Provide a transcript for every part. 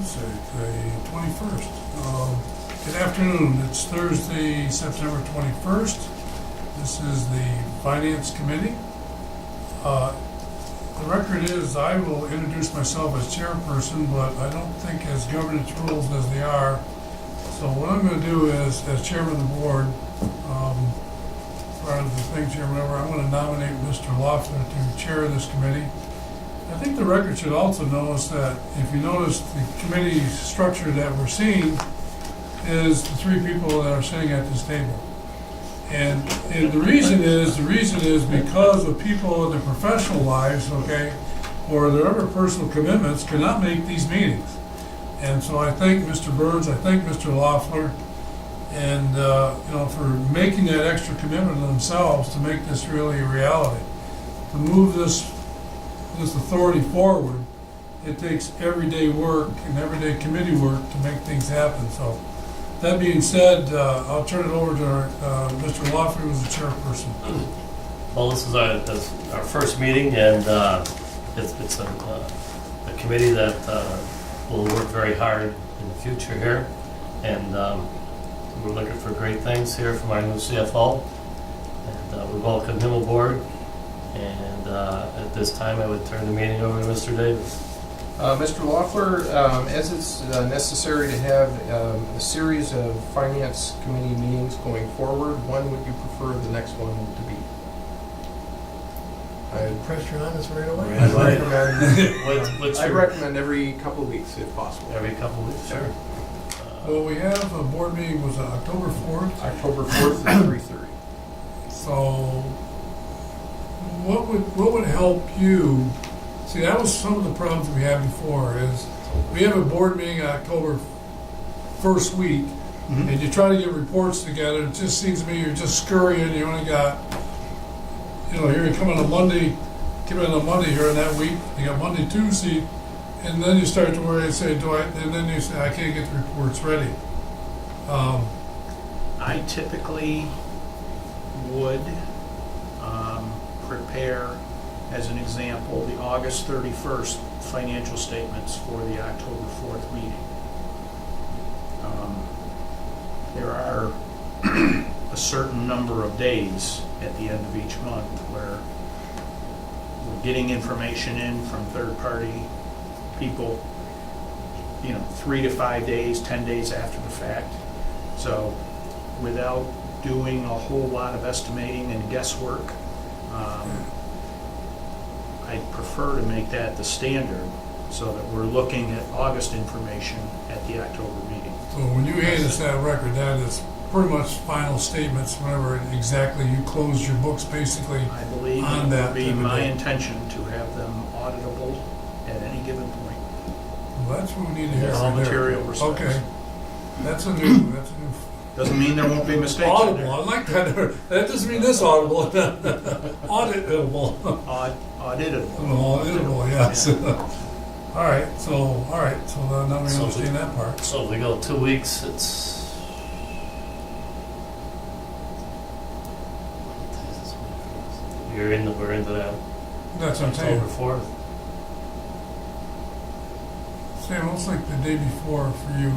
Tuesday, the 21st. Good afternoon. It's Thursday, September 21st. This is the Finance Committee. The record is I will introduce myself as chairperson, but I don't think as governance rules as they are. So what I'm going to do is, as chairman of the board, part of the thing, chairman, I'm going to nominate Mr. Loeffler to chair this committee. I think the record should also notice that if you notice the committee structure that we're seeing is the three people that are sitting at this table. And the reason is because of people in their professional lives, okay, or their other personal commitments cannot make these meetings. And so I thank Mr. Burns, I thank Mr. Loeffler, and for making that extra commitment to themselves to make this really a reality. To move this authority forward, it takes everyday work and everyday committee work to make things happen. So that being said, I'll turn it over to Mr. Loeffler, who's the chairperson. Well, this is our first meeting, and it's a committee that will work very hard in the future here, and we're looking for great things here from our new CFO, and we welcome him aboard. And at this time, I would turn the meeting over to Mr. Davis. Mr. Loeffler, as it's necessary to have a series of Finance Committee meetings going forward, when would you prefer the next one to be? Pressure on us right away. I'd recommend every couple of weeks if possible. Every couple of weeks, sure. Well, we have a board meeting, was it October 4th? October 4th at 3:30. So what would help you? See, that was some of the problems we had before is we have a board meeting October first week, and you try to get reports together. It just seems to me you're just scurrying. You only got, here you come on a Monday here in that week. You got Monday, Tuesday, and then you start to worry and say, and then you say, I can't get the reports ready. I typically would prepare, as an example, the August 31st financial statements for the October 4th meeting. There are a certain number of days at the end of each month where we're getting information in from third-party people, 3 to 5 days, 10 days after the fact. So without doing a whole lot of estimating and guesswork, I'd prefer to make that the standard so that we're looking at August information at the October meeting. So when you hand us that record, that is pretty much final statements whenever exactly you close your books, basically. I believe on it that would be my day. intention to have them auditable at any given point. Well, that's what we need to hear. All right there. material respects. Okay, that's a new. Doesn't mean there won't be mistakes in Audible. there. I like that. That doesn't mean this audible. Auditable. Auditable. Auditable. Yes. All right. So now we understand that part. So if we go 2 weeks, we're into that. That's what I'm saying. October 4th. Sam, looks like the day before for you.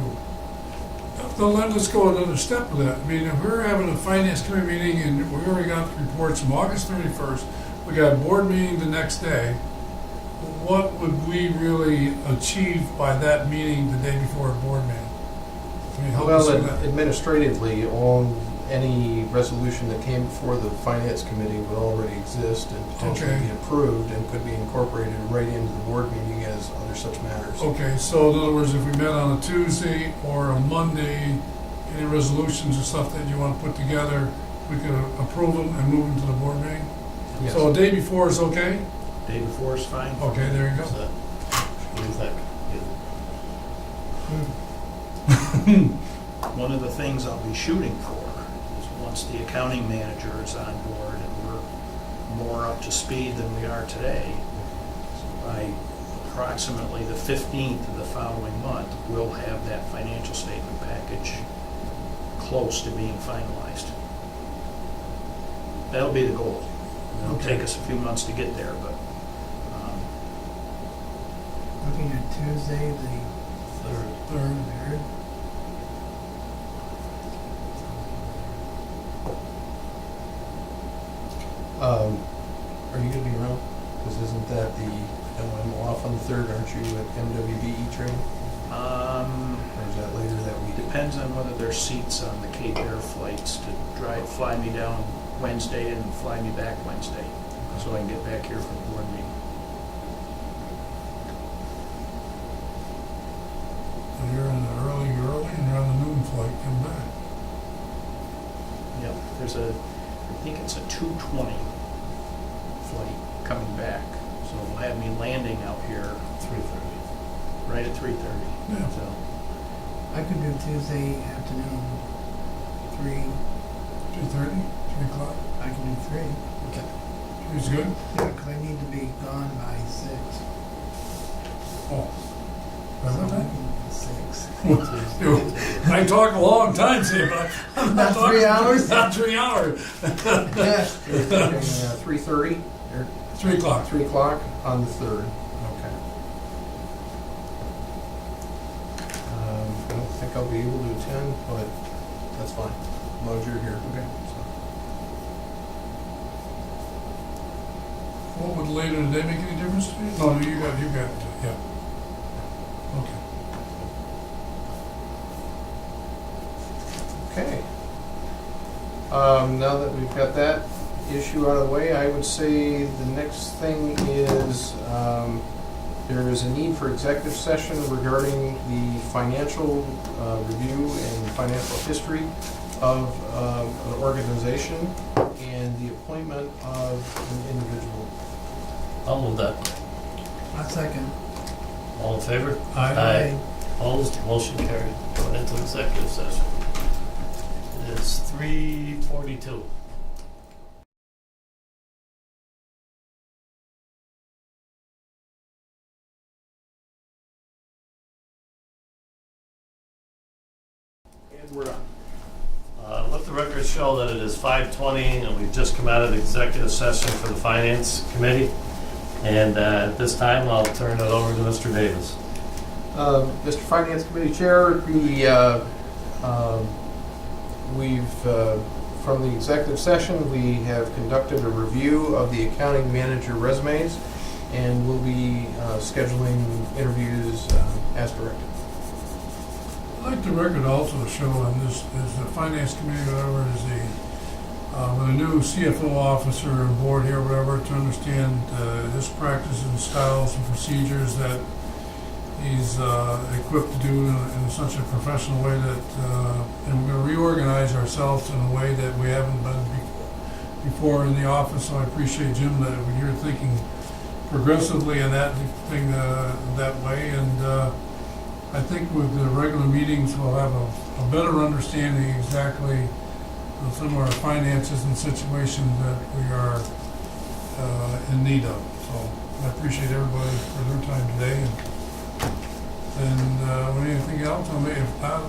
Then let's go another step with that. I mean, if we're having a finance committee meeting and we already got the reports from August 31st, we got a board meeting the next day, what would we really achieve by that meeting the day before a board meeting? I mean, help us with that. Administratively, any resolution that came before the Finance Committee would already exist and potentially Okay. be approved and could be incorporated right into the board meeting as other such matters. Okay, so in other words, if we met on a Tuesday or a Monday, any resolutions or stuff that you want to put together, we could approve them and move them to the board meeting? Yes. So a day before is okay? Day before is fine. Okay, there you go. So, what do you think? One of the things I'll be shooting for is once the accounting manager is on board and we're more up to speed than we are today, so by approximately the 15th of the following month, we'll have that financial statement package close to being finalized. That'll be the goal. It'll Okay. take us a few months to get there, but Looking at Tuesday, the Third. Are you gonna be around? Because isn't that the LM off on the 3rd, aren't you, at MWBE training? Or is that later that week? Depends on whether there's seats on the Cape Air flights to fly me down Wednesday and fly me back Wednesday, so I can get back here for the board meeting. So you're in the early, and you're on the noon flight, come back. Yep, I think it's a 2:20 flight coming back, so it'll have me landing out here 3:30. right at 3:30. Yeah. So, I could do Tuesday afternoon, 3, 2:30, 3 o'clock. I can do 3. Three's good? Yeah, because I need to be gone by 6. Oh. By what time? 6. I talk a long time, Sam, but I'm not Not 3 hours? Not 3 hours. Yeah. 3:30 or 3 o'clock. 3 o'clock on the 3rd. Okay. I don't think I'll be able to attend, but that's fine. As long as you're here. Okay. What would later today make any difference to you? No, you got, yeah. Okay. Okay. Now that we've got that issue out of the way, I would say the next thing is there is a need for executive session regarding the financial review and financial history of an organization and the appointment of an individual. I'll move that. A second. All in favor? Aye. Opposed? Motion carried. Going into executive session. It is 3:42. and we're done. Let the records show that it is 5:20 and we've just come out of executive session for the Finance Committee. And at this time, I'll turn it over to Mr. Davis. Mr. Finance Committee Chair, from the executive session, we have conducted a review of the accounting manager resumes, and we'll be scheduling interviews as directed. I'd like the record also show on this, as the Finance Committee, whatever, is with a new CFO officer and board here, whatever, to understand his practices and styles and procedures that he's equipped to do in such a professional way that, and we're going to reorganize ourselves in a way that we haven't been before in the office. So I appreciate, Jim, that you're thinking progressively in that thing that way. And I think with the regular meetings, we'll have a better understanding exactly of some of our finances and situations that we are in need of. So I appreciate everybody for their time today. And with anything else, if not,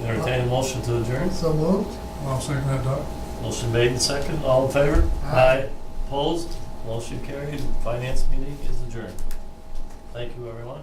Entertain a motion to adjourn. So moved? I'll second that, Doc. Motion made and second. All in favor? Aye. Opposed? Motion carried. Finance meeting is adjourned. Thank you, everyone.